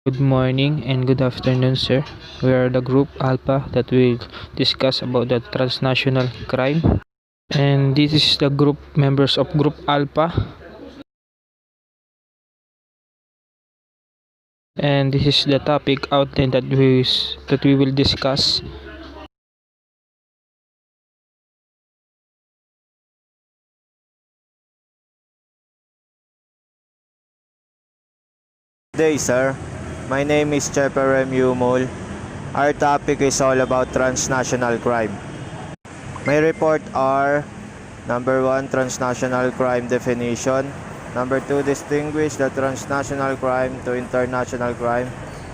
Good morning and good afternoon, sir. We are the group Alpha that will discuss about the transnational crime. And this is the group members of group Alpha. And this is the topic outline that we will discuss. Good day, sir. My name is Cheperem Yumul. Our topic is all about transnational crime. My report are: number 1, transnational crime definition; number 2, distinguish the transnational crime to international crime;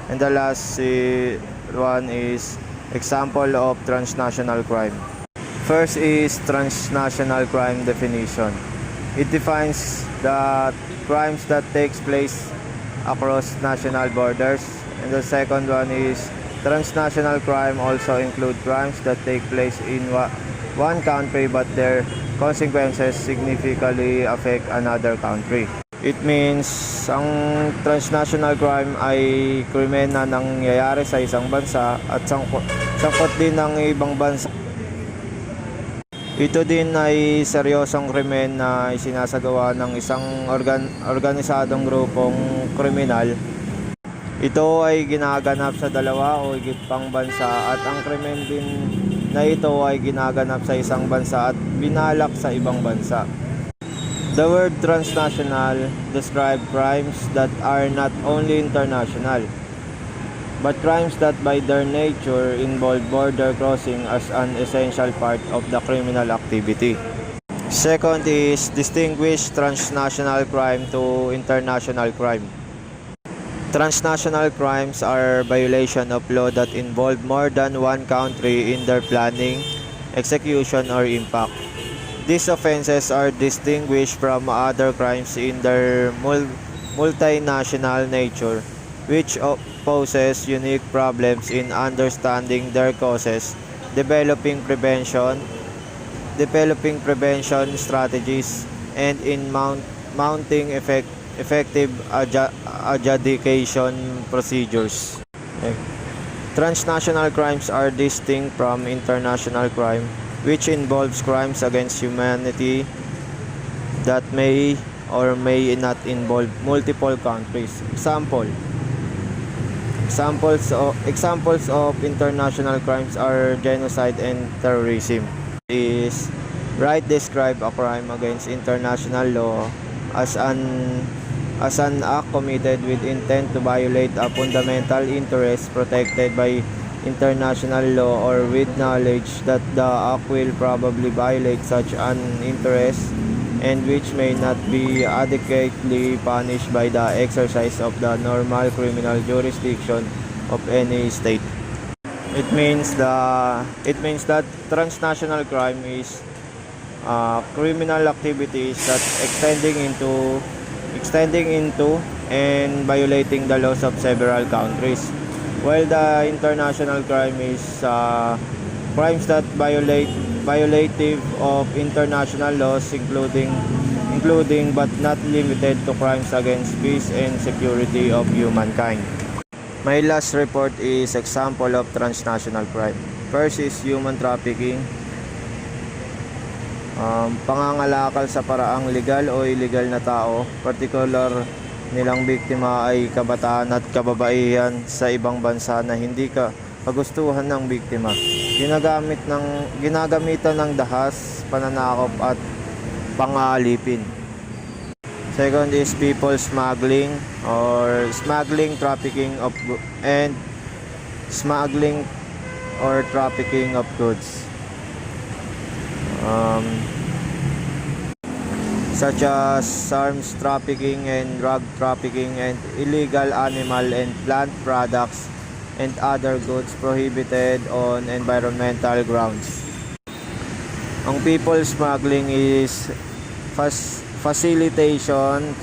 and the last one is example of transnational crime. First is transnational crime definition. It defines the crimes that takes place across national borders. And the second one is transnational crime also include crimes that take place in one country but their consequences significantly affect another country. It means ang transnational crime ay krimen na nangyayari sa isang bansa at sangkot din ng ibang bansa. Ito din ay seryosong krimen na isinasagawa ng isang organisadong grupong kriminal. Ito ay ginaganap sa dalawa o higit pang bansa at ang krimen din na ito ay ginaganap sa isang bansa at binalak sa ibang bansa. The word transnational describes crimes that are not only international, but crimes that by their nature involve border crossing as an essential part of the criminal activity. Second is distinguish transnational crime to international crime. Transnational crimes are violation of law that involve more than one country in their planning, execution, or impact. These offenses are distinguished from other crimes in their multinational nature, which poses unique problems in understanding their causes, developing prevention strategies, and in mounting effective adjudication procedures. Okay. Transnational crimes are distinct from international crime, which involves crimes against humanity that may or may not involve multiple countries. Examples of international crimes are genocide and terrorism. Is right describe a crime against international law as an act committed with intent to violate a fundamental interest protected by international law or with knowledge that the act will probably violate such an interest and which may not be adequately punished by the exercise of the normal criminal jurisdiction of any state. It means that transnational crime is criminal activities that extending into and violating the laws of several countries, while the international crime is crimes that violative of international laws, including but not limited to crimes against peace and security of humankind. My last report is example of transnational crime. First is human trafficking. Pangangalakal sa paraang legal o illegal na tao, particular nilang biktima ay kabataan at kababaihan sa ibang bansa na hindi kagustuhan ng biktima. Ginagamitan ng dahas, pananakop at pangalipin. Second is people smuggling or smuggling, trafficking of and smuggling or trafficking of goods. Such as arms trafficking and drug trafficking and illegal animal and plant products and other goods prohibited on environmental grounds. Ang people smuggling is facilitation,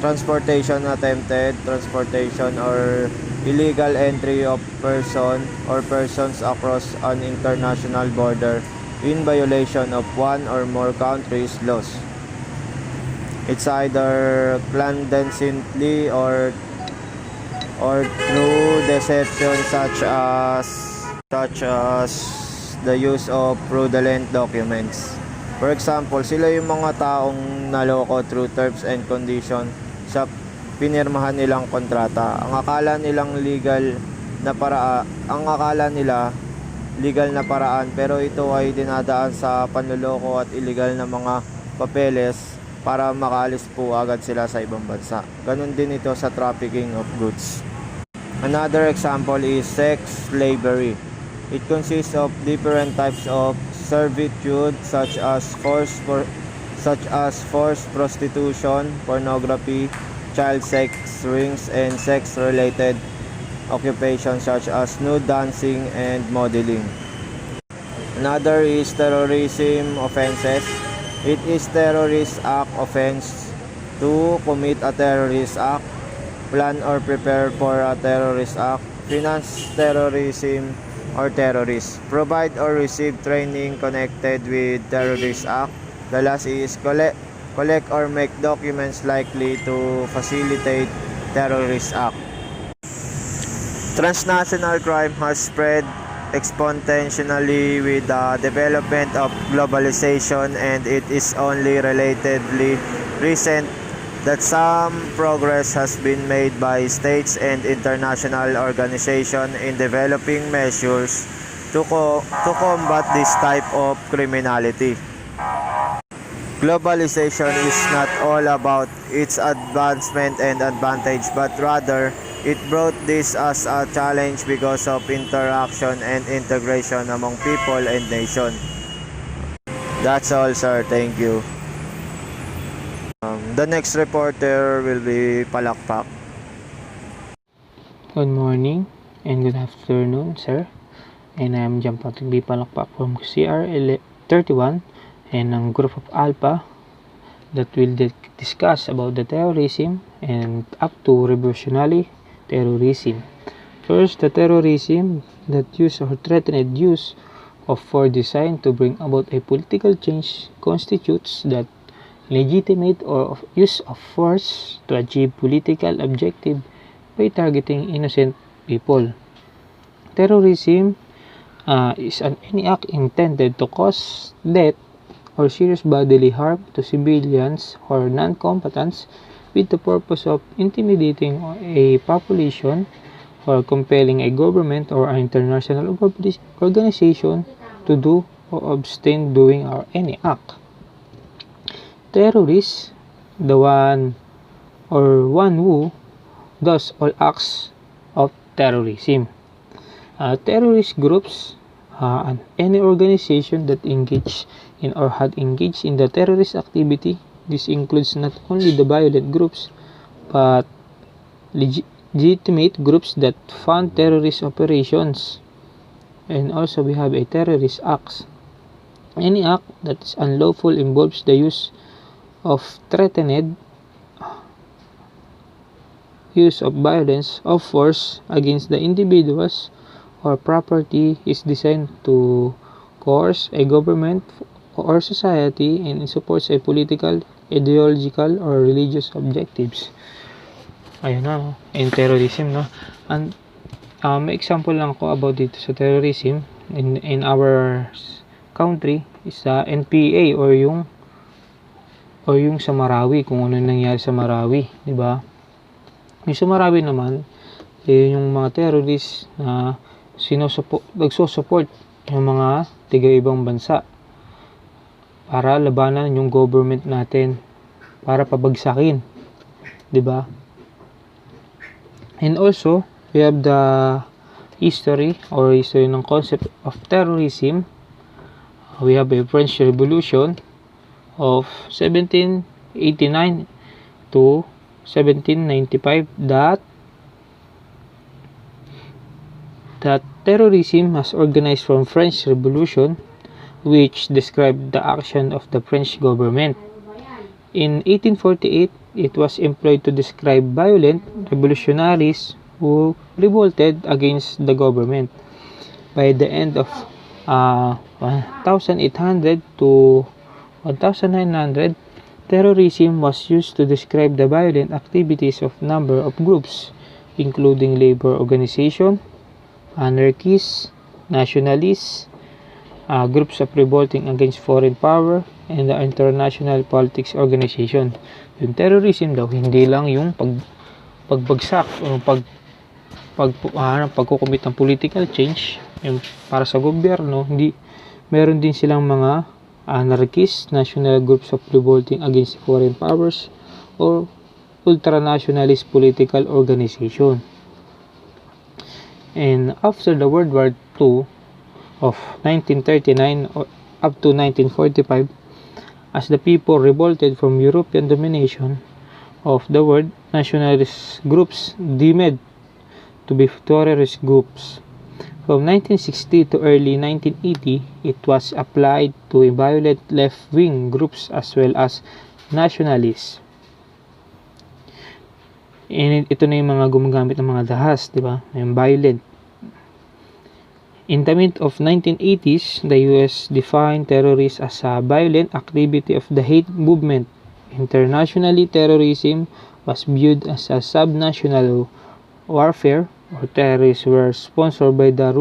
transportation, attempted transportation or illegal entry of person or persons across an international border in violation of one or more countries' laws. It's either clandestinely or or through deception such as the use of fraudulent documents. For example, sila yung mga taong naloko through terms and conditions sa pinirmahan nilang kontrata. Ang akala nila legal na paraan, pero ito ay dinadaan sa panloloko at illegal na mga papeles para makaalis po agad sila sa ibang bansa. Ganun din ito sa trafficking of goods. Another example is sex slavery. It consists of different types of servitude such as forced prostitution, pornography, child sex rings, and sex-related occupations such as nude dancing and modeling. Another is terrorism offenses. It is terrorist act offense to commit a terrorist act, plan or prepare for a terrorist act, finance terrorism or terrorists, provide or receive training connected with terrorist act. The last is collect or make documents likely to facilitate terrorist act. Transnational crime has spread exponentially with the development of globalization, and it is only relatively recent that some progress has been made by states and international organizations in developing measures to combat this type of criminality. Globalization is not all about its advancement and advantage, but rather it brought this as a challenge because of interaction and integration among people and nation. That's all, sir. Thank you. The next reporter will be Palakpak. Good morning and good afternoon, sir. And I'm John Patrick B. Palakpak from CR31 and a group of Alpha that will discuss about the terrorism and up to revolutionary terrorism. First, the terrorism that use or threatened use of force designed to bring about a political change constitutes that legitimate or use of force to achieve political objective by targeting innocent people. Terrorism is any act intended to cause death or serious bodily harm to civilians or non-combatants with the purpose of intimidating a population or compelling a government or an international organization to do or abstain doing or any act. Terrorist, the one who does all acts of terrorism. Terrorist groups and any organization that engage in or had engaged in the terrorist activity. This includes not only the violent groups but legitimate groups that fund terrorist operations. And also we have a terrorist acts. Any act that is unlawful involves the use of threatened use of violence of force against the individuals or property is designed to coerce a government or society and supports a political, ideological, or religious objectives. Ayun na, in terrorism, no? And may example lang ko about dito sa terrorism in our country is sa NPA or yung sa Marawi, kung ano nangyari sa Marawi, di ba? Yung sa Marawi naman, yung mga terrorists na nagsusupport yung mga tiga-ibang bansa para labanan yung government natin, para pabagsakin, di ba? And also, we have the history ng concept of terrorism. We have a French Revolution of 1789 to 1795 that terrorism has organized from French Revolution, which described the action of the French government. In 1848, it was employed to describe violent revolutionaries who revolted against the government. By the end of 1800 to 1900, terrorism was used to describe the violent activities of number of groups including labor organization, anarchists, nationalists, groups of revolting against foreign power, and the international politics organization. Yung terrorism daw, hindi lang yung pagbagsak o pagkukumit ng political change yung para sa gobyerno, hindi, meron din silang mga anarchists, national groups of revolting against foreign powers, or ultranationalist political organization. And after the World War II of 1939 up to 1945, as the people revolted from European domination of the world, nationalist groups deemed to be terrorist groups. From 1960 to early 1980, it was applied to violent left-wing groups as well as nationalists. And ito na yung mga gumagamit ng mga dahas, di ba? Yung violent. In the mid of 1980s, the US defined terrorism as a violent activity of the hate movement. Internationally, terrorism was viewed as a subnational warfare, or terrorists were sponsored by the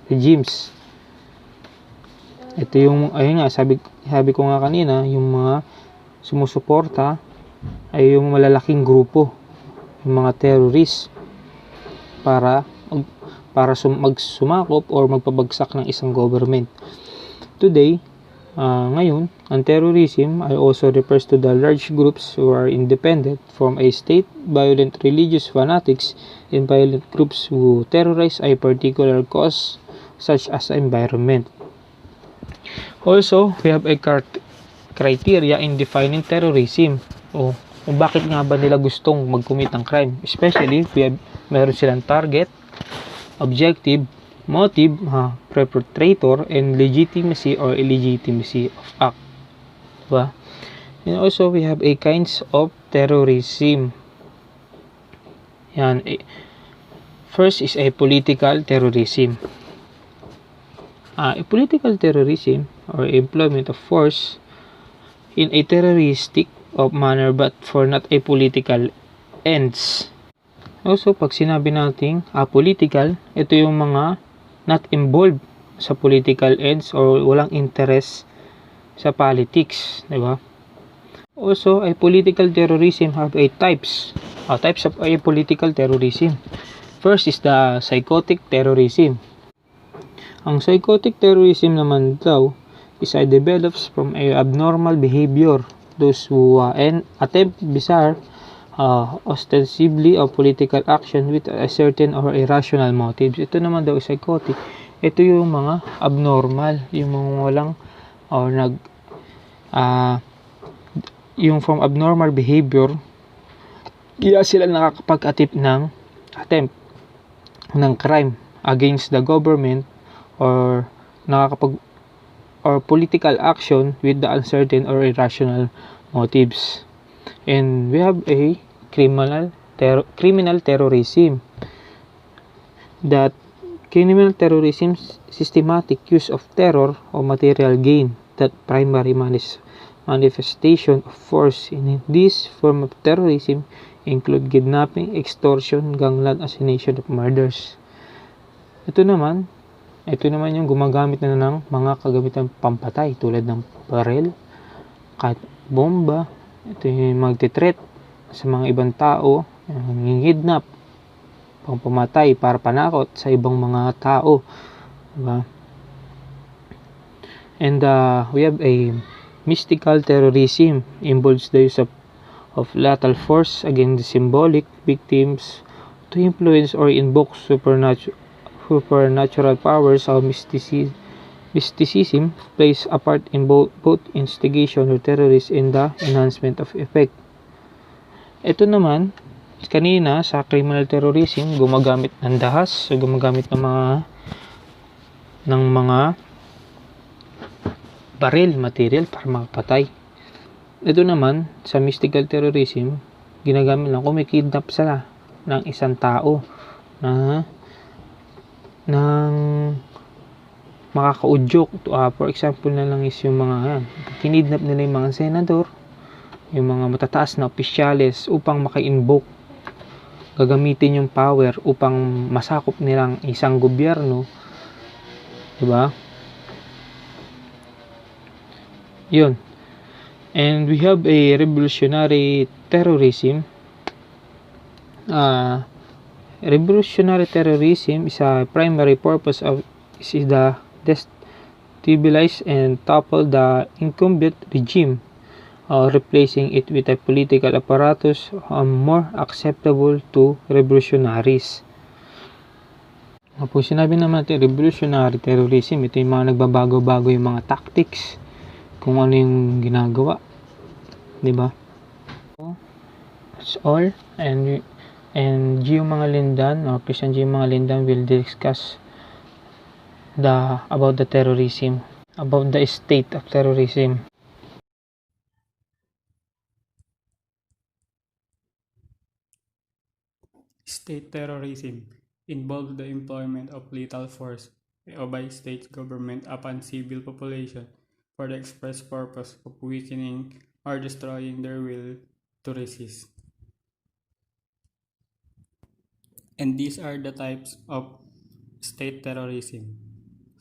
regimes. Ito yung, ayun nga, sabi ko nga kanina, yung mga sumusuporta ay yung malalaking grupo, yung mga terrorists, para magsumakop or magpabagsak ng isang government. Today, ngayon, ang terrorism ay also refers to the large groups who are independent from a state, violent religious fanatics, and violent groups who terrorize a particular cause such as environment. Also, we have a criteria in defining terrorism. Kung bakit nga ba nila gustong mag-commit ng crime? Especially, meron silang target, objective, motive, perpetrator, and legitimacy or illegitimacy of act. Diba? And also, we have a kinds of terrorism. Yan. First is a political terrorism. A political terrorism or employment of force in a terroristic of manner but for not a political ends. Also, pag sinabi nating apolitical, ito yung mga not involved sa political ends or walang interest sa politics, di ba? Also, a political terrorism have a types of a political terrorism. First is the psychotic terrorism. Ang psychotic terrorism naman daw is develops from a abnormal behavior. Those who attempt bizarre, ostensibly of political action with a certain or irrational motives. Ito naman daw psychotic. Ito yung mga abnormal, yung mga walang or yung from abnormal behavior, kaya sila nakakapag-attempt ng crime against the government or political action with the uncertain or irrational motives. And we have a criminal terrorism. That criminal terrorism systematic use of terror or material gain. That primary manifestation of force in this form of terrorism include kidnapping, extortion, gangland, assassination of murders. Ito naman yung gumagamit na ng mga kagamitan pampatay tulad ng baril, kahit bomba. Ito yung magte-threat sa mga ibang tao, ngingidnap, pangpamatay para panakot sa ibang mga tao. Diba? And we have a mystical terrorism, involves the use of lethal force against the symbolic victims to influence or invoke supernatural powers. Or mysticism plays a part in both instigation or terrorist in the enhancement of effect. Ito naman, kanina sa criminal terrorism, gumagamit ng dahas, so gumagamit ng mga baril, material para makapatay. Ito naman, sa mystical terrorism, ginagamit lang kung may kidnap sila ng isang tao na makakaudyok. For example na lang is yung mga kinidnap nila yung mga senador, yung mga matataas na opisyales upang maka-invoke gagamitin yung power upang masakop nilang isang gobyerno, di ba? Yun. And we have a revolutionary terrorism. Revolutionary terrorism is a primary purpose of is the destabilize and topple the incumbent regime, replacing it with a political apparatus more acceptable to revolutionaries. Kung sinabi naman natin revolutionary terrorism, ito yung mga nagbabago-bago yung mga tactics, kung ano yung ginagawa, di ba? That's all. And Gio Mangalindan or Christian Gio Mangalindan will discuss about the terrorism, about the state of terrorism. State terrorism involves the employment of lethal force by state government upon civil population for the express purpose of weakening or destroying their will to resist. And these are the types of state terrorism.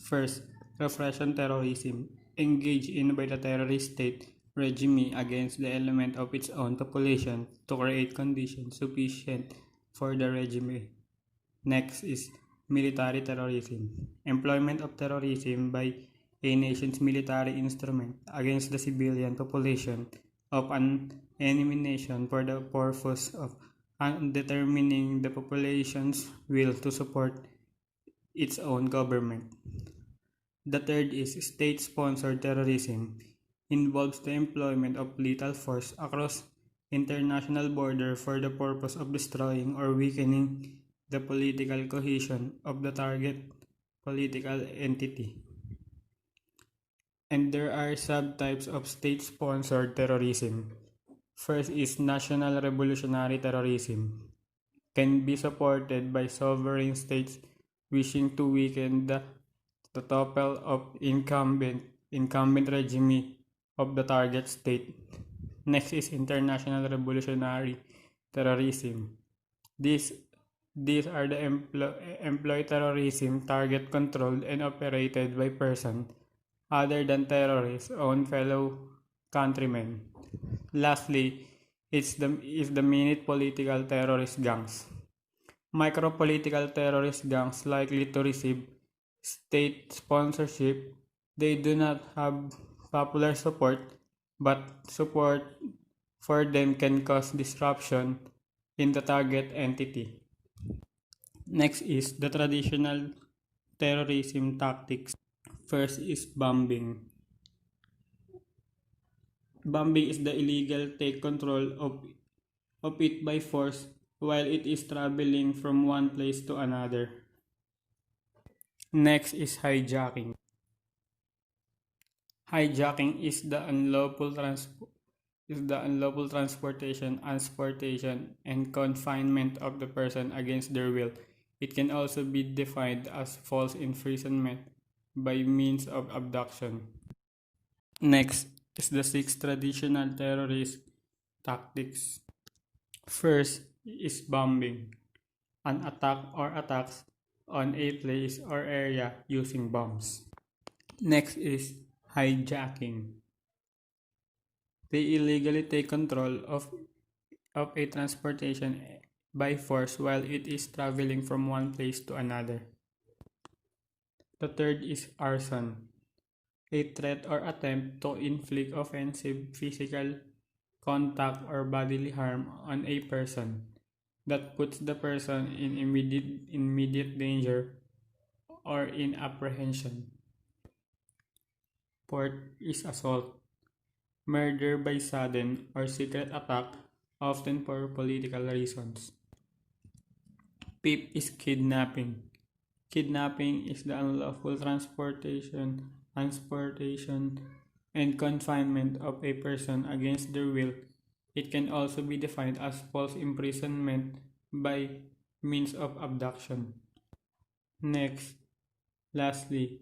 First, repression terrorism, engaged in by the terrorist state regime against the element of its own population to create conditions sufficient for the regime. Next is military terrorism, employment of terrorism by a nation's military instrument against the civilian population of an enemy nation for the purpose of determining the population's will to support its own government. The third is state-sponsored terrorism, involves the employment of lethal force across international border for the purpose of destroying or weakening the political cohesion of the target political entity. And there are subtypes of state-sponsored terrorism. First is national revolutionary terrorism. Can be supported by sovereign states wishing to weaken the topple of incumbent regime of the target state. Next is international revolutionary terrorism. These are the employ terrorism target controlled and operated by persons other than terrorists' own fellow countrymen. Lastly, is the minute political terrorist gangs. Micro-political terrorist gangs likely to receive state sponsorship. They do not have popular support, but support for them can cause disruption in the target entity. Next is the traditional terrorism tactics. First is bombing. Bombing is the illegal take control of it by force while it is traveling from one place to another. Next is hijacking. Hijacking is the unlawful transportation, and confinement of the person against their will. It can also be defined as false imprisonment by means of abduction. Next is the 6 traditional terrorist tactics. First is bombing, an attack or attacks on a place or area using bombs. Next is hijacking. They illegally take control of a transportation by force while it is traveling from one place to another. The third is arson, a threat or attempt to inflict offensive physical contact or bodily harm on a person that puts the person in immediate danger or in apprehension. Fourth is assault, murder by sudden or secret attack, often for political reasons. Fifth is kidnapping. Kidnapping is the unlawful transportation, and confinement of a person against their will. It can also be defined as false imprisonment by means of abduction. Next, lastly,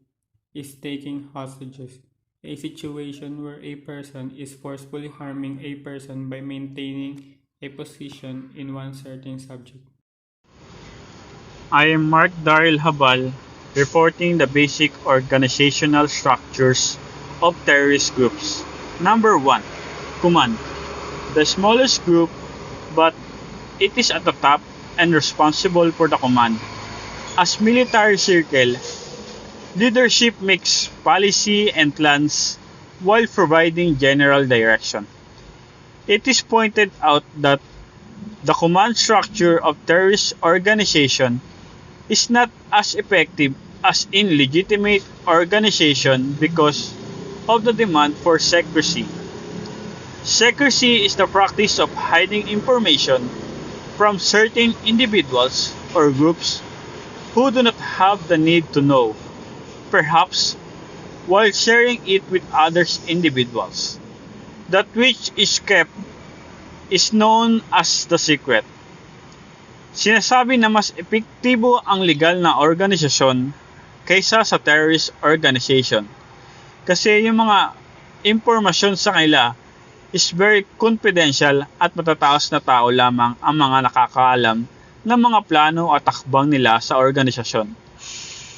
is taking hostages, a situation where a person is forcefully harming a person by maintaining a position in one certain subject. I am Mark Daryl Habal, reporting the basic organizational structures of terrorist groups. Number 1. Command. The smallest group, but it is at the top and responsible for the command. As military circle, leadership makes policy and plans while providing general direction. It is pointed out that the command structure of terrorist organization is not as effective as in legitimate organization because of the demand for secrecy. Secrecy is the practice of hiding information from certain individuals or groups who do not have the need to know, perhaps while sharing it with other individuals. That which is kept is known as the secret. Sinasabi na mas epektibo ang legal na organisasyon kaysa sa terrorist organization. Kasi yung mga impormasyon sa kanila is very confidential at matataas na tao lamang ang mga nakakaalam ng mga plano at takbang nila sa organisasyon.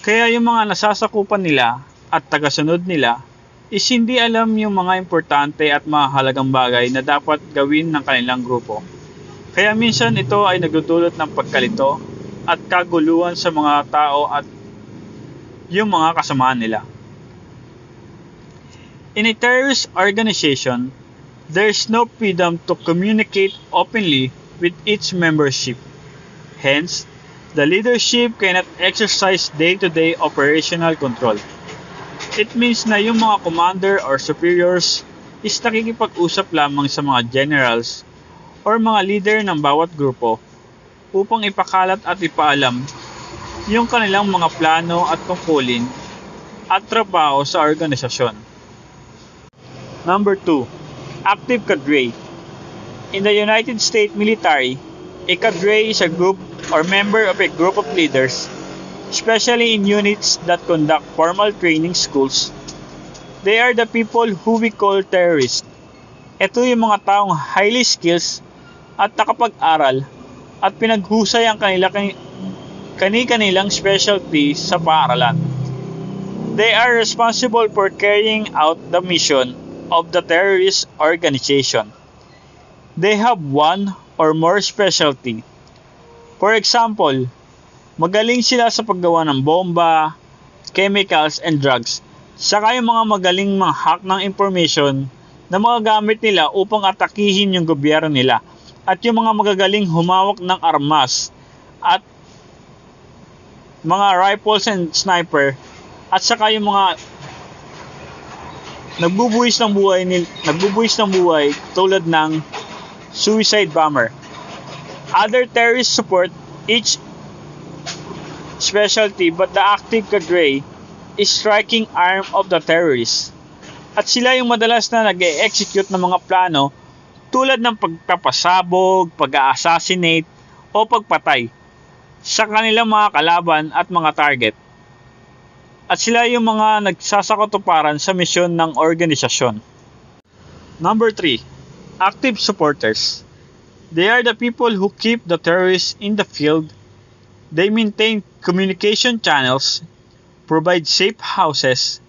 Kaya yung mga nasasakupan nila at tagasunod nila is hindi alam yung mga importante at mahalagang bagay na dapat gawin ng kanilang grupo. Kaya minsan ito ay nagdudulot ng pagkalito at kaguluhan sa mga tao at yung mga kasamaan nila. In a terrorist organization, there is no freedom to communicate openly with its membership. Hence, the leadership cannot exercise day-to-day operational control. It means na yung mga commander or superiors is nakikipag-usap lamang sa mga generals or mga leader ng bawat grupo upang ipakalat at ipaalam yung kanilang mga plano at tungkulin at trabaho sa organisasyon. Number 2. Active cadre. In the United States military, a cadre is a group or member of a group of leaders, especially in units that conduct formal training schools. They are the people who we call terrorists. Ito yung mga taong highly skilled at nakapag-aral at pinaghusay ang kanilang specialty sa paaralan. They are responsible for carrying out the mission of the terrorist organization. They have one or more specialty. For example, magaling sila sa paggawa ng bomba, chemicals, and drugs. Saka yung mga magaling mang-hack ng information na magagamit nila upang atakihin yung gobyerno nila. At yung mga magagaling humawak ng armas at mga rifles and sniper at saka yung mga nagbubuwis ng buhay tulad ng suicide bomber. Other terrorists support each specialty, but the active cadre is striking arm of the terrorists. At sila yung madalas na nag-execute ng mga plano tulad ng pagpapasabog, pag-assassinate o pagpatay sa kanilang mga kalaban at mga target. At sila yung mga nagsasakatuparan sa misyon ng organisasyon. Number 3. Active supporters. They are the people who keep the terrorists in the field. They maintain communication channels, provide safe houses,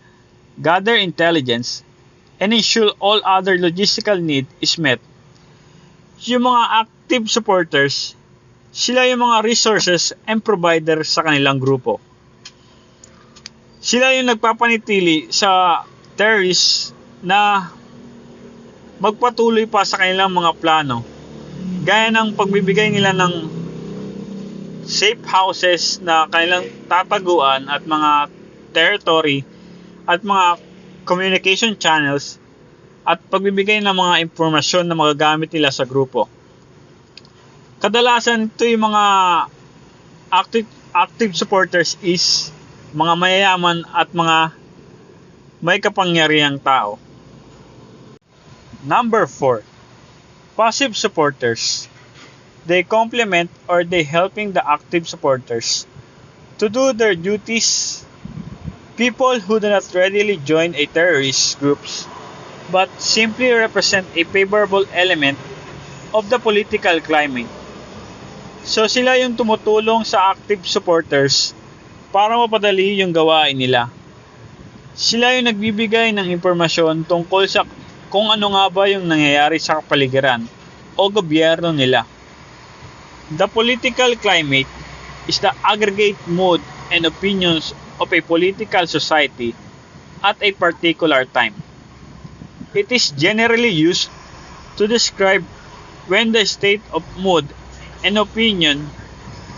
gather intelligence, and ensure all other logistical need is met. Yung mga active supporters, sila yung mga resources and provider sa kanilang grupo. Sila yung nagpapanitili sa terrorists na magpatuloy pa sa kanilang mga plano. Gaya ng pagbibigay nila ng safe houses na kanilang tataguan at mga territory at mga communication channels at pagbibigay ng mga impormasyon na magagamit nila sa grupo. Kadalasan ito yung mga active supporters is mga mayayaman at mga may kapangyarihang tao. Number 4. Passive supporters. They complement or they helping the active supporters to do their duties. People who do not readily join a terrorist groups but simply represent a favorable element of the political climate. So sila yung tumutulong sa active supporters para mapadali yung gawain nila. Sila yung nagbibigay ng impormasyon tungkol sa kung ano nga ba yung nangyayari sa kapaligiran o gobyerno nila. The political climate is the aggregate mood and opinions of a political society at a particular time. It is generally used to describe when the state of mood and opinion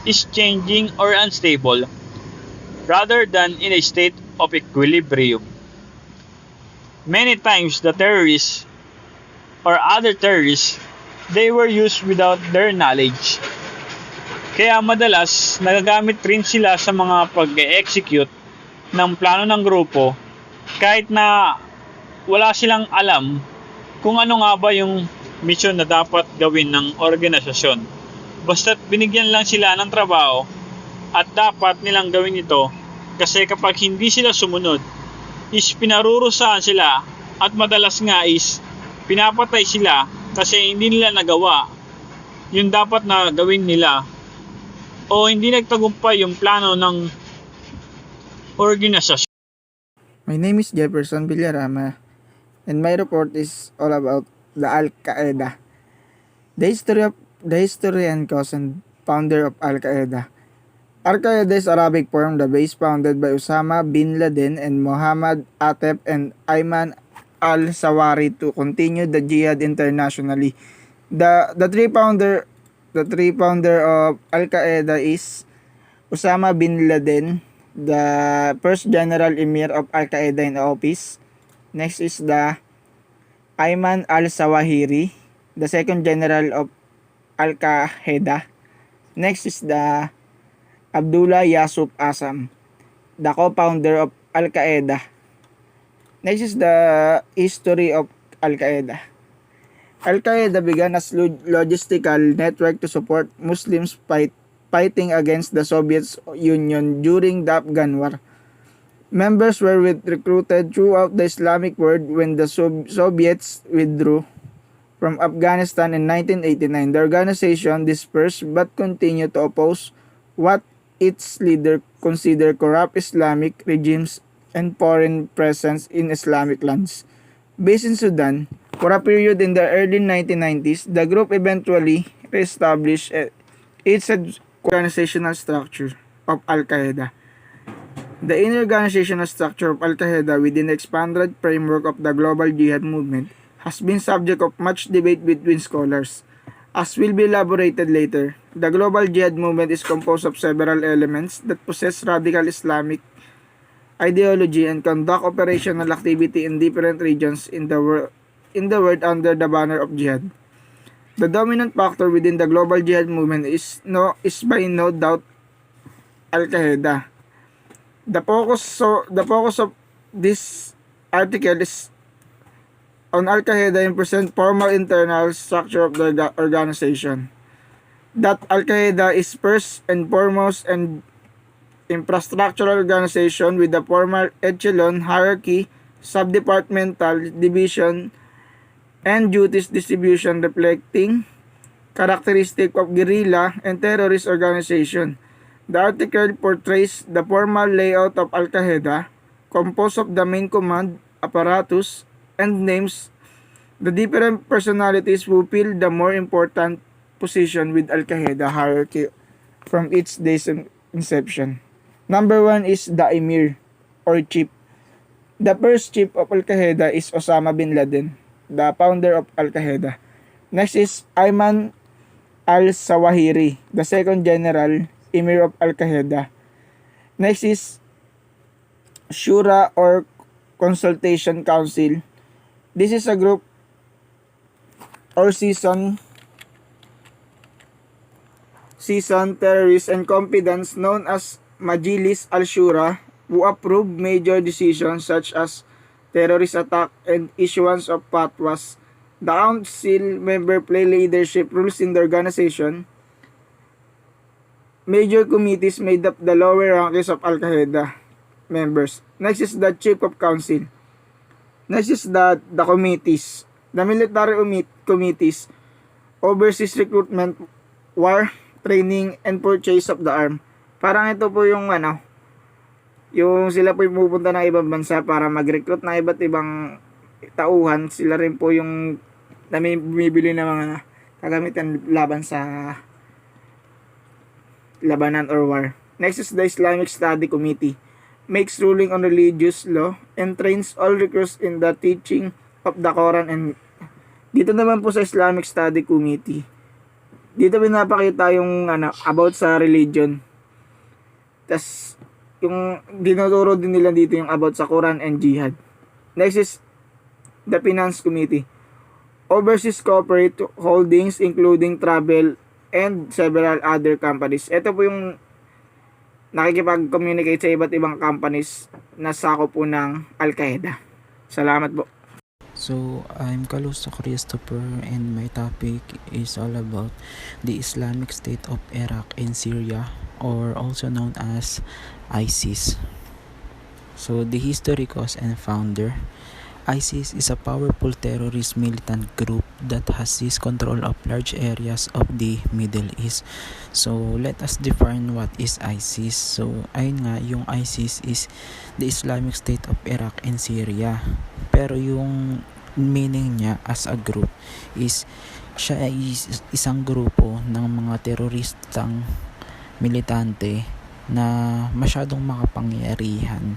is changing or unstable rather than in a state of equilibrium. Many times the terrorists or other terrorists, they were used without their knowledge. Kaya madalas nagagamit rin sila sa mga pag-execute ng plano ng grupo kahit na wala silang alam kung ano nga ba yung mission na dapat gawin ng organisasyon. Basta't binigyan lang sila ng trabaho at dapat nilang gawin ito kasi kapag hindi sila sumunod is pinarurusahan sila at madalas nga is pinapatay sila kasi hindi nila nagawa yung dapat na gawin nila o hindi nagtagumpay yung plano ng organisasyon. My name is Jefferson Villarama and my report is all about the Al-Qaeda. The history and cause and founder of Al-Qaeda. Al-Qaeda is Arabic form, the base founded by Osama bin Laden and Mohammed Atef and Ayman al-Sawari to continue the jihad internationally. The three founder of Al-Qaeda is Osama bin Laden, the first general emir of Al-Qaeda in office. Next is the Ayman al-Sawahiri, the second general of Al-Qaeda. Next is the Abdullah Yusuf Assam, the co-founder of Al-Qaeda. Next is the history of Al-Qaeda. Al-Qaeda began as logistical network to support Muslims fighting against the Soviet Union during the Afghan War. Members were recruited throughout the Islamic world when the Soviets withdrew from Afghanistan in 1989. The organization dispersed but continued to oppose what its leader considered corrupt Islamic regimes and foreign presence in Islamic lands. Based in Sudan, for a period in the early 1990s, the group eventually reestablished its organizational structure of Al-Qaeda. The inner organizational structure of Al-Qaeda within the expanded framework of the global jihad movement has been subject of much debate between scholars. As will be elaborated later, the global jihad movement is composed of several elements that possess radical Islamic ideology and conduct operational activity in different regions in the world under the banner of jihad. The dominant factor within the global jihad movement is by no doubt Al-Qaeda. The focus of this article is on Al-Qaeda and present formal internal structure of the organization. That Al-Qaeda is first and foremost an infrastructural organization with a formal echelon hierarchy, subdepartmental division, and duties distribution reflecting characteristic of guerrilla and terrorist organization. The article portrays the formal layout of Al-Qaeda, composed of the main command apparatus, and names the different personalities who fill the more important position with Al-Qaeda hierarchy from its day's inception. Number 1 is the Emir or Chief. The first chief of Al-Qaeda is Osama bin Laden, the founder of Al-Qaeda. Next is Ayman al-Sawahiri, the second general Emir of Al-Qaeda. Next is Shura or Consultation Council. This is a group or seasoned terrorists and confidants known as Majlis al-Shura who approve major decisions such as terrorist attack and issuance of fatwas. The council member play leadership roles in the organization. Major committees made up the lower ranks of Al-Qaeda members. Next is the Chief of Council. Next is the committees. The military committees oversees recruitment, war training, and purchase of the arm. Parang ito po yung yung sila po yung pupunta ng ibang bansa para mag-recruit ng iba't ibang tauhan. Sila rin po yung bumibili ng mga kagamitan laban sa labanan or war. Next is the Islamic Study Committee. Makes ruling on religious law and trains all recruits in the teaching of the Quran. And dito naman po sa Islamic Study Committee, dito pinapakita yung about sa religion. Tas yung dinuturo din nila dito yung about sa Quran and Jihad. Next is the Finance Committee. Overseas corporate holdings including travel and several other companies. Ito po yung nakikipag-communicate sa iba't ibang companies na sakop po ng Al-Qaeda. Salamat po. So, I'm Caluso Christopher and my topic is all about the Islamic State of Iraq and Syria, or also known as ISIS. So, the history, cause, and founder. ISIS is a powerful terrorist militant group that has seized control of large areas of the Middle East. So, let us define what is ISIS. So, ayun nga, yung ISIS is the Islamic State of Iraq and Syria. Pero yung meaning niya as a group is siya ay isang grupo ng mga teroristang militante na masyadong makapangyarihan.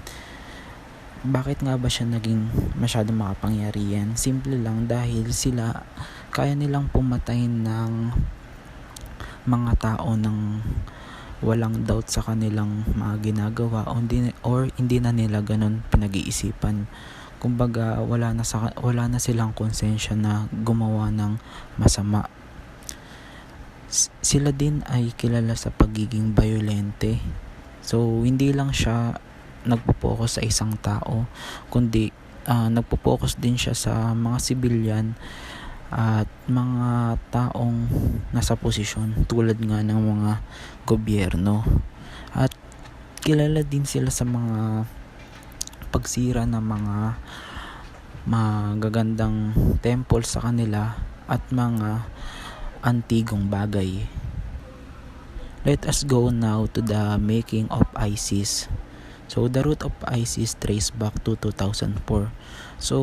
Bakit nga ba siya naging masyadong makapangyarihan? Simple lang, dahil sila kaya nilang pumatay ng mga tao ng walang doubt sa kanilang mga ginagawa, or hindi na nila ganun pinag-iisipan. Kumbaga wala na silang konsensya na gumawa ng masama. Sila din ay kilala sa pagiging violente. So hindi lang siya nagpo-focus sa isang tao, kundi nagpo-focus din siya sa mga civilian at mga taong nasa posisyon tulad nga ng mga gobyerno. At kilala din sila sa mga pagsira ng mga magagandang temple sa kanila at mga antigong bagay. Let us go now to the making of ISIS. So, the root of ISIS trace back to 2004. So,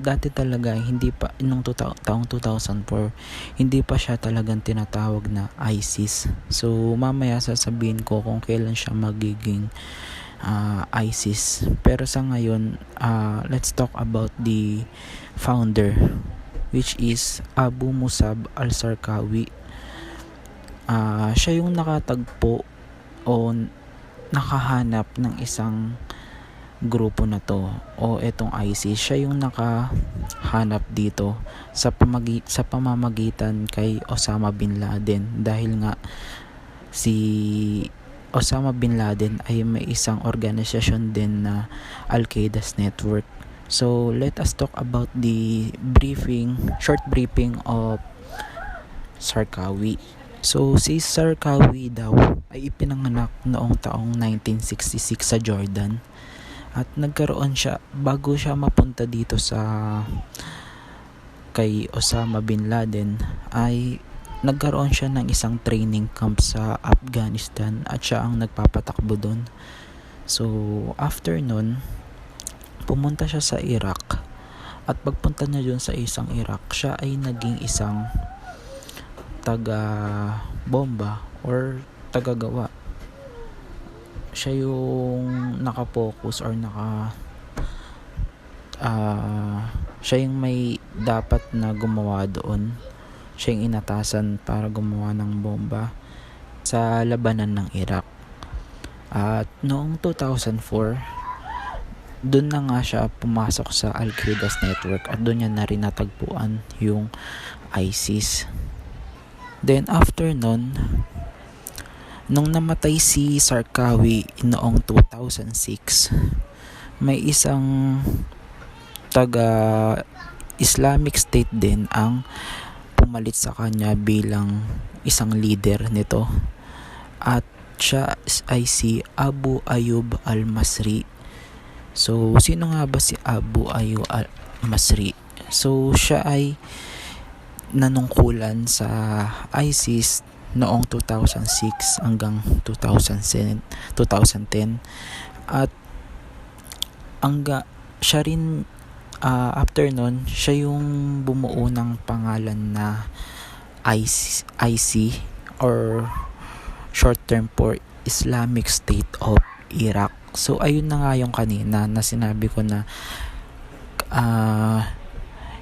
dati talaga, hindi pa, nung taong 2004, hindi pa siya talagang tinatawag na ISIS. So, mamaya sasabihin ko kung kailan siya magiging ISIS. Pero sa ngayon, let's talk about the founder, which is Abu Musab al-Zarqawi. Siya yung nakatagpo o nakahanap ng isang grupo na to o etong ISIS. Siya yung nakahanap dito sa pamamagitan kay Osama bin Laden, dahil nga si Osama bin Laden ay may isang organisasyon din na Al-Qaeda's network. So let us talk about the short briefing of Zarqawi. So, si Zarqawi daw ay ipinanganak noong taong 1966 sa Jordan. At nagkaroon siya, bago siya mapunta dito kay Osama bin Laden, ay nagkaroon siya ng isang training camp sa Afghanistan at siya ang nagpapatakbo doon. So, after nun, pumunta siya sa Iraq. At pagpunta niya doon sa isang Iraq, siya ay naging isang taga-bomba or taga-gawa. Siya yung naka-focus or siya yung may dapat na gumawa doon. Siya yung inatasan para gumawa ng bomba sa labanan ng Iraq. At noong 2004, doon na nga siya pumasok sa Al-Qaeda's network at doon niya na rin natagpuan yung ISIS. Then after nun, nung namatay si Zarqawi noong 2006, may isang taga Islamic State din ang pumalit sa kanya bilang isang leader nito. At siya ay si Abu Ayyub al-Masri. So, sino nga ba si Abu Ayyub al-Masri? So, siya ay nanungkulan sa ISIS noong 2006 hanggang 2010 at siya rin after nun siya yung bumuo ng pangalan na IC or short term for Islamic State of Iraq. So ayun na nga yung kanina na sinabi ko na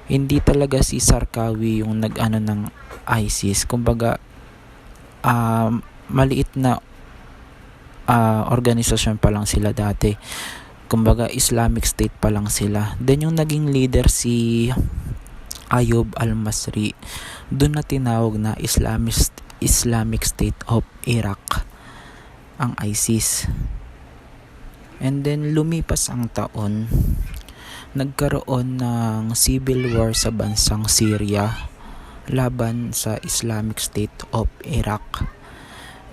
hindi talaga si Sarkawi yung nag-ano ng ISIS. Kumbaga maliit na organisasyon pa lang sila dati. Kumbaga Islamic State pa lang sila. Then yung naging leader si Ayub al-Masri, doon na tinawag na Islamic State of Iraq ang ISIS. And then lumipas ang taon, nagkaroon ng civil war sa bansang Syria laban sa Islamic State of Iraq.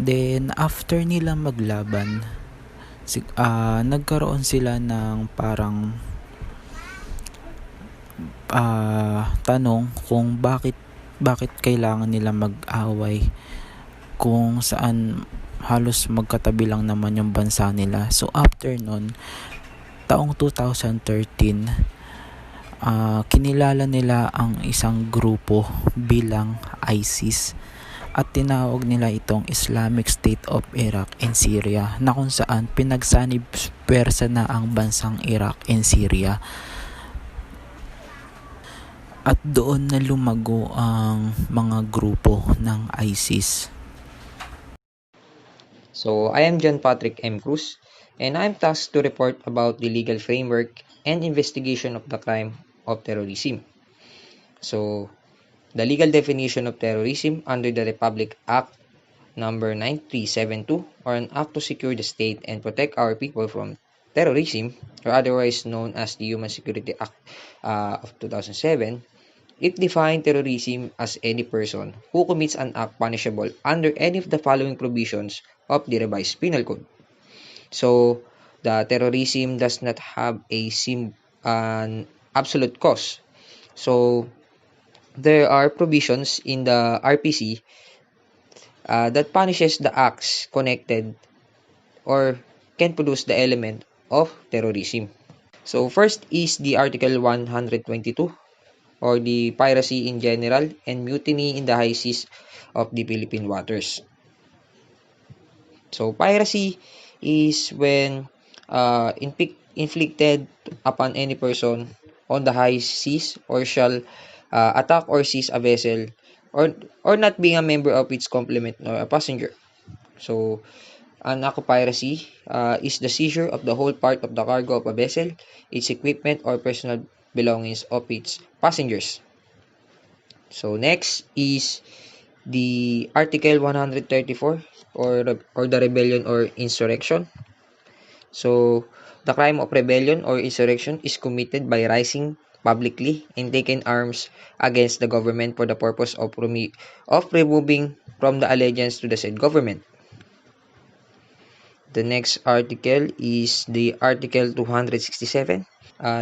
Then after nila maglaban, nagkaroon sila ng parang tanong kung bakit kailangan nila mag-away kung saan halos magkatabi lang naman yung bansa nila. So after nun, taong 2013, kinilala nila ang isang grupo bilang ISIS at tinawag nila itong Islamic State of Iraq and Syria, na kung saan pinagsanib pwersa na ang bansang Iraq and Syria. At doon na lumago ang mga grupo ng ISIS. So, I am John Patrick M. Cruz, and I am tasked to report about the legal framework and investigation of the crime of terrorism. So, the legal definition of terrorism under the Republic Act number 9372, or an act to secure the state and protect our people from terrorism, or otherwise known as the Human Security Act of 2007, it defined terrorism as any person who commits an act punishable under any of the following provisions of the revised penal code. So, the terrorism does not have an absolute cause. So, there are provisions in the RPC that punishes the acts connected or can produce the element of terrorism. So, first is the Article 122, or the piracy in general and mutiny in the high seas of the Philippine waters. So, piracy is when inflicted upon any person on the high seas or shall attack or seize a vessel or not being a member of its complement or a passenger. So, an act of piracy is the seizure of the whole part of the cargo of a vessel, its equipment, or personal belongings of its passengers. So, next is the Article 134, or the rebellion or insurrection. So, the crime of rebellion or insurrection is committed by rising publicly and taking arms against the government for the purpose of removing from the allegiance to the said government. The next article is the Article 267,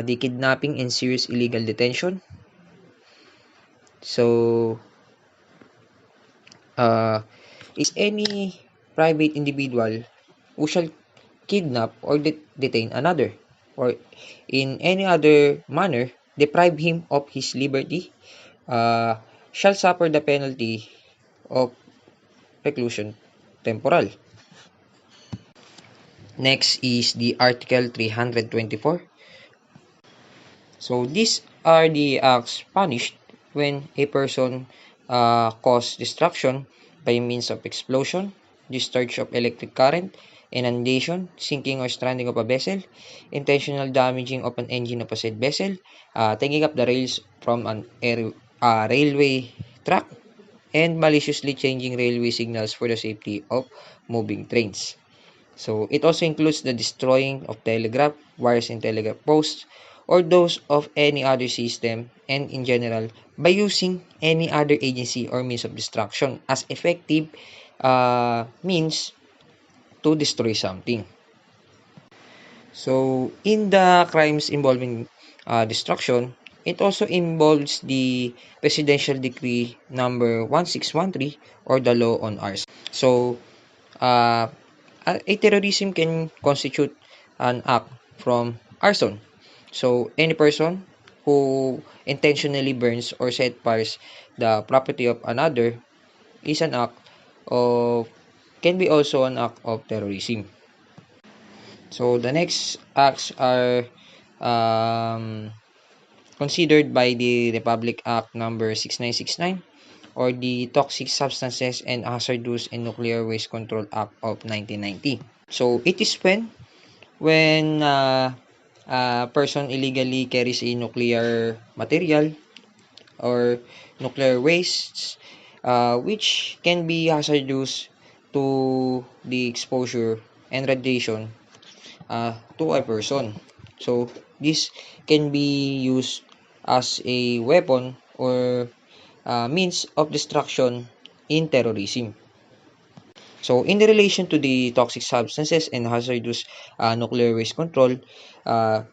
the kidnapping and serious illegal detention. So, is any private individual who shall kidnap or detain another, or in any other manner deprive him of his liberty, shall suffer the penalty of reclusion temporal. Next is the Article 324. So, these are the acts punished when a person cause destruction by means of explosion, discharge of electric current, inundation, sinking or stranding of a vessel, intentional damaging of an engine of a said vessel, taking up the rails from an railway track, and maliciously changing railway signals for the safety of moving trains. So, it also includes the destroying of telegraph wires and telegraph posts, or those of any other system, and in general, by using any other agency or means of destruction as effective means to destroy something. So, in the crimes involving destruction, It also involves the Presidential Decree number 1613 or the Law on Arson. So, a terrorism can constitute an act from arson. So, any person who intentionally burns or set fires the property of another is an act of can be also an act of terrorism. So, the next acts are um, considered by the Republic Act number 6969 or the Toxic Substances and Hazardous and Nuclear Waste Control Act of 1990. So, it is when a person illegally carries a nuclear material or nuclear wastes which can be hazardous to the exposure and radiation to a person. So this can be used as a weapon or means of destruction in terrorism. So in relation to the toxic substances and hazardous nuclear waste control, uh,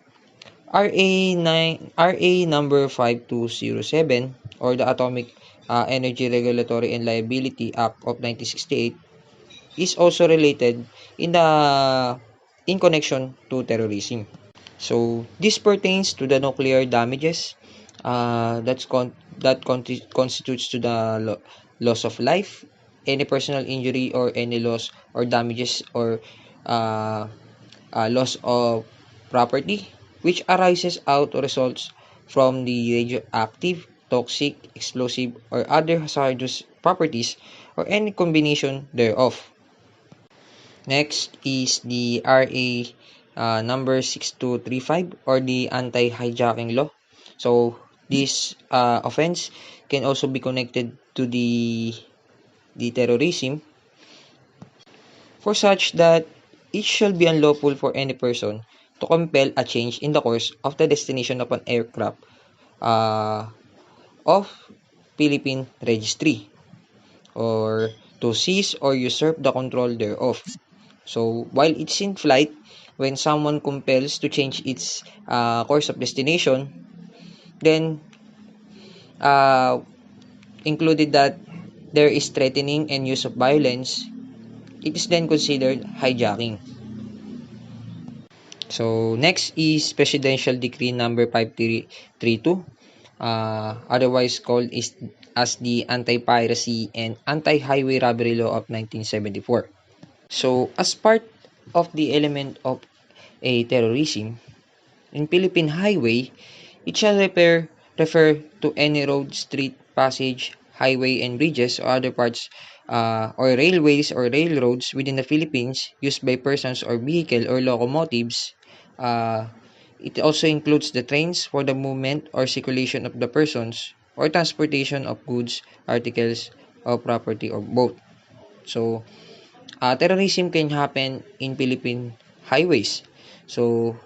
RA number 5207 or the Atomic Energy Regulatory and Liability Act of 1968 is also related in connection to terrorism. So this pertains to the nuclear damages that constitutes to the loss of life, any personal injury or any loss or damages or uh, loss of property which arises out or results from the radioactive, toxic, explosive, or other hazardous properties or any combination thereof. Next is the RA number 6235 or the anti-hijacking law. So this offense can also be connected to the terrorism for such that it shall be unlawful for any person to compel a change in the course of the destination of an aircraft uh, of Philippine registry or to seize or usurp the control thereof. So while it's in flight, when someone compels to change its course of destination, then uh, included that there is threatening and use of violence, it is then considered hijacking. So next is Presidential Decree number 5332, otherwise called as the Anti-Piracy and Anti-Highway Robbery Law of 1974. So as part of the element of a terrorism, in Philippine highway, it shall refer to any road, street, passage, highway, and bridges or other parts or railways or railroads within the Philippines used by persons or vehicle or locomotives. Uh, it also includes the trains for the movement or circulation of the persons or transportation of goods, articles, or property or both. So, terrorism can happen in Philippine highways. So,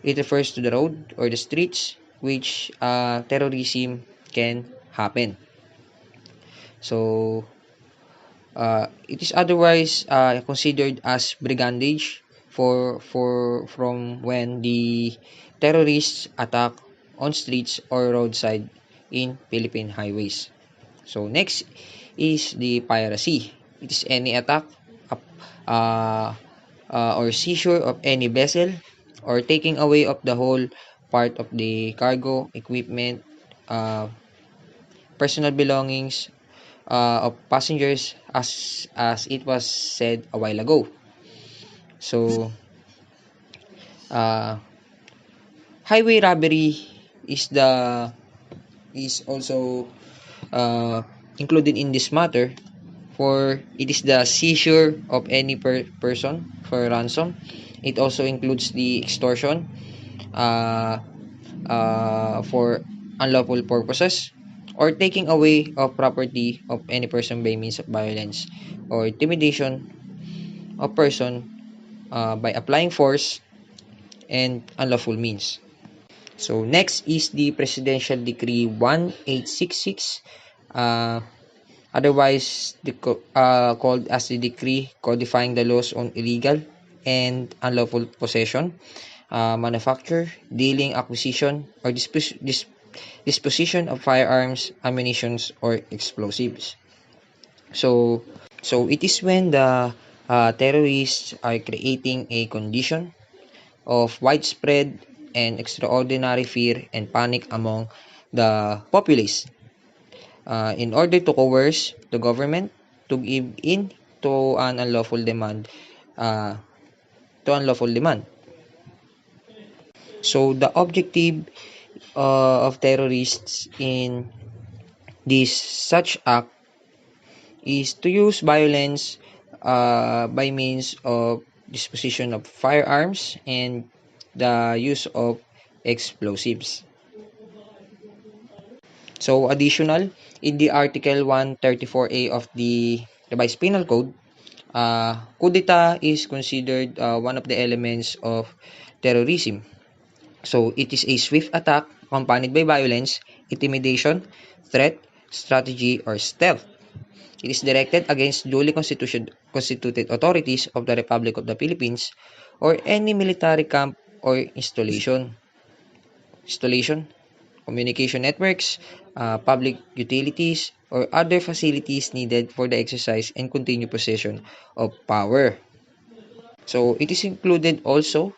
it refers to the road or the streets which terrorism can happen. So, it is otherwise considered as brigandage for from when the terrorists attack on streets or roadside in Philippine highways. So next is the piracy. It is any attack uh, or seizure of any vessel or taking away of the whole part of the cargo, equipment, uh, personal belongings of passengers as it was said a while ago. So uh, highway robbery is the is also included in this matter for it is the seizure of any person for ransom. It also includes the extortion uh, for unlawful purposes or taking away of property of any person by means of violence or intimidation of person by applying force and unlawful means. So next is the Presidential Decree 1866, otherwise called as the decree codifying the laws on illegal and unlawful possession, manufacture, dealing, acquisition, or disposition of firearms, ammunitions, or explosives. So it is when the terrorists are creating a condition of widespread and extraordinary fear and panic among the populace in order to coerce the government to give in to an unlawful demand uh, So the objective of terrorists in this such act is to use violence by means of disposition of firearms and the use of explosives. So additional, in the Article 134A of the Revised Penal Code, coup d'etat is considered one of the elements of terrorism. So it is a swift attack accompanied by violence, intimidation, threat, strategy, or stealth. It is directed against duly constituted authorities of the Republic of the Philippines or any military camp or installation, communication networks, public utilities, or other facilities needed for the exercise and continued possession of power. So it is included also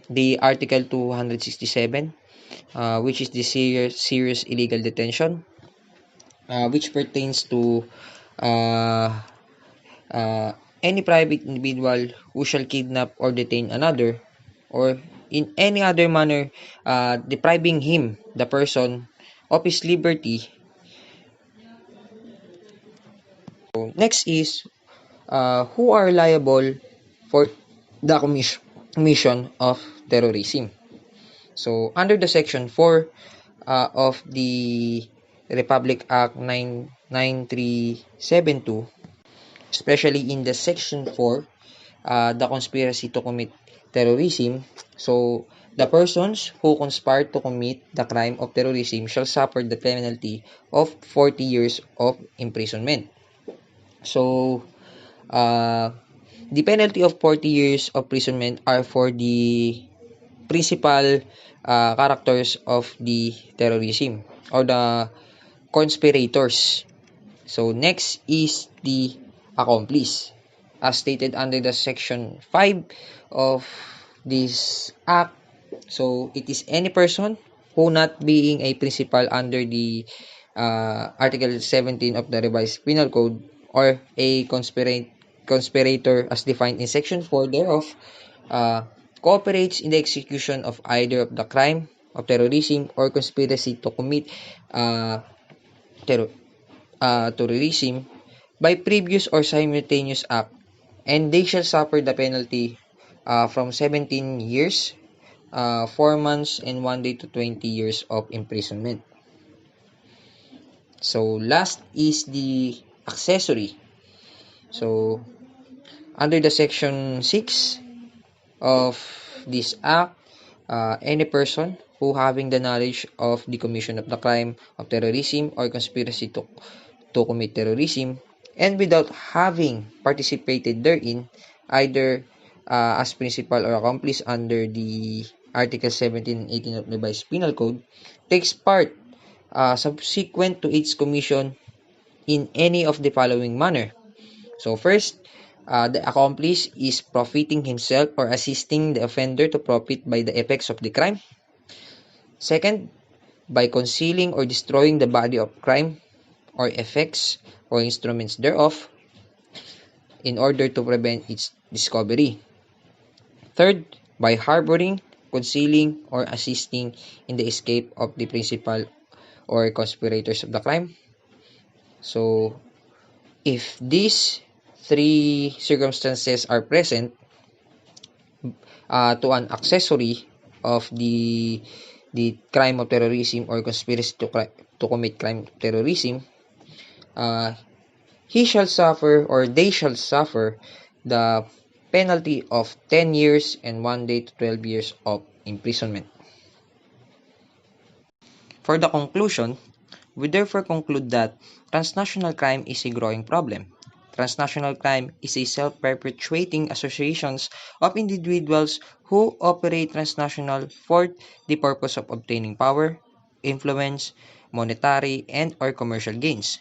the Article 267, which is the serious illegal detention, which pertains to uh, any private individual who shall kidnap or detain another or in any other manner depriving him, the person, of his liberty. So next is who are liable for the commission of terrorism. So under the section 4 of the Republic Act 9372, especially in the section 4, the conspiracy to commit terrorism. So the persons who conspire to commit the crime of terrorism shall suffer the penalty of 40 years of imprisonment. So the penalty of 40 years of imprisonment are for the principal characters of the terrorism or the conspirators. So next is the accomplice. As stated under the section 5 of this act, so it is any person who not being a principal under the Article 17 of the Revised Penal Code or a conspirator as defined in section 4 thereof cooperates in the execution of either of the crime of terrorism or conspiracy to commit uh, terror, terrorism by previous or simultaneous act, and they shall suffer the penalty from 17 years, 4 months, and 1 day to 20 years of imprisonment. So last is the accessory. So under the section 6 of this act, any person who having the knowledge of the commission of the crime of terrorism or conspiracy to commit terrorism and without having participated therein, either as principal or accomplice under the Article 17 and 18 of the Revised Penal Code, takes part subsequent to its commission in any of the following manner. So first, the accomplice is profiting himself or assisting the offender to profit by the effects of the crime. Second, by concealing or destroying the body of crime or effects or instruments thereof in order to prevent its discovery. Third, by harboring, concealing, or assisting in the escape of the principal or conspirators of the crime. So, if these three circumstances are present to an accessory of the crime of terrorism or conspiracy to commit crime of terrorism, he shall suffer or they shall suffer the penalty of 10 years and 1 day to 12 years of imprisonment. For the conclusion, we therefore conclude that transnational crime is a growing problem. Transnational crime is a self-perpetuating associations of individuals who operate transnational for the purpose of obtaining power, influence, monetary, and or commercial gains,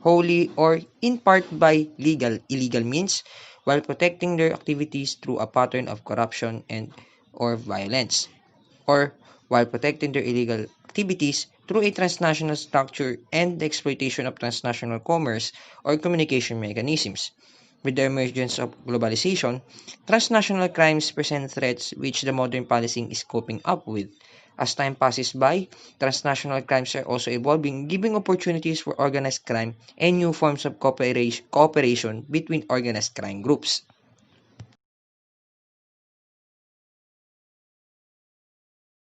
wholly or in part by illegal means, while protecting their activities through a pattern of corruption and or violence, or while protecting their illegal activities through a transnational structure and the exploitation of transnational commerce or communication mechanisms. With the emergence of globalization, transnational crimes present threats which the modern policing is coping up with. As time passes by, transnational crimes are also evolving, giving opportunities for organized crime and new forms of cooperation between organized crime groups.